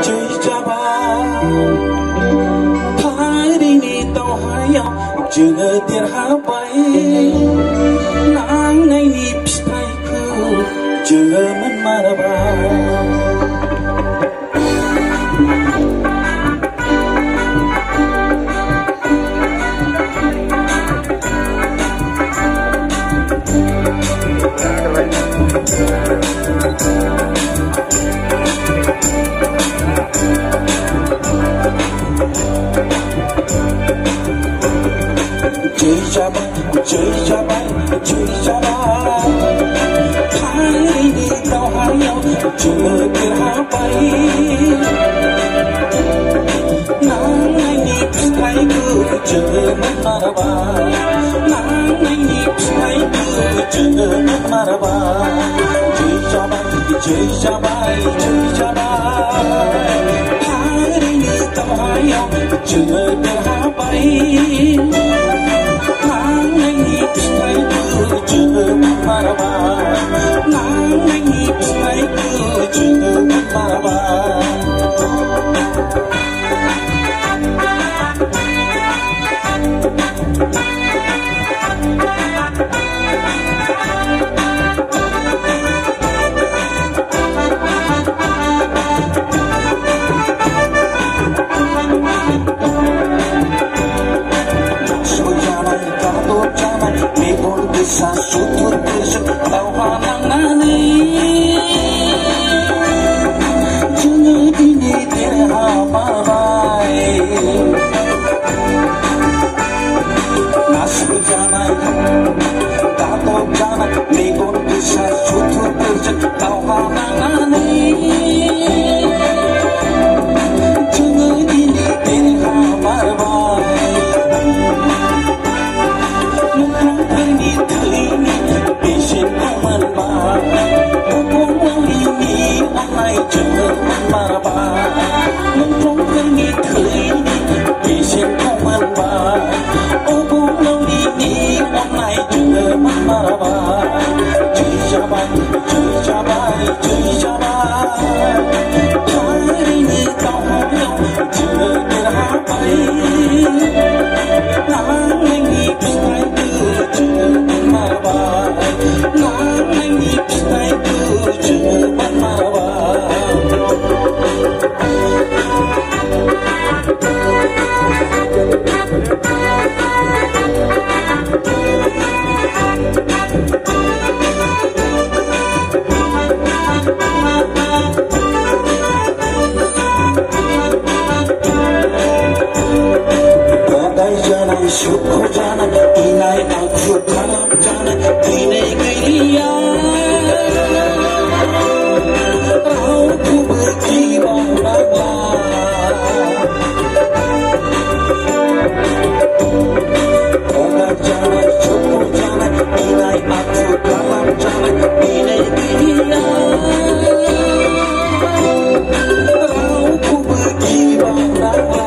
chơi cha ba thái đi ni tàu hai nhau chưa tiền há bay nắng ngày ni psai ku chưa mất mà ba chơi cha ba thái đi tàu hai nhau chưa tiền há bay nắng ngày ni psai ku chưa mất mà ba nắng ngày ni psai ku chưa mất mà ba chơi cha ba thái đi tàu hai nhau chưa tiền há bay nắng ngày ni psai ku chưa mất mà ba nắng ngày ni psai ku chưa mất mà ba sa suốt cơn đau hoa nắng nani chưa đi đi tiền hà mà bay na suy ra này ta tốt ra này mi con cứ sa suốt cơn đau hoa nắng nani chưa đi đi tiền hà mà bay Syukur jana, inai aku kalam jana, ini gaya. Rauku berjiwang bangga. Kalam jana, syukur jana, inai aku kalam jana, ini gaya. Rauku berjiwang bangga.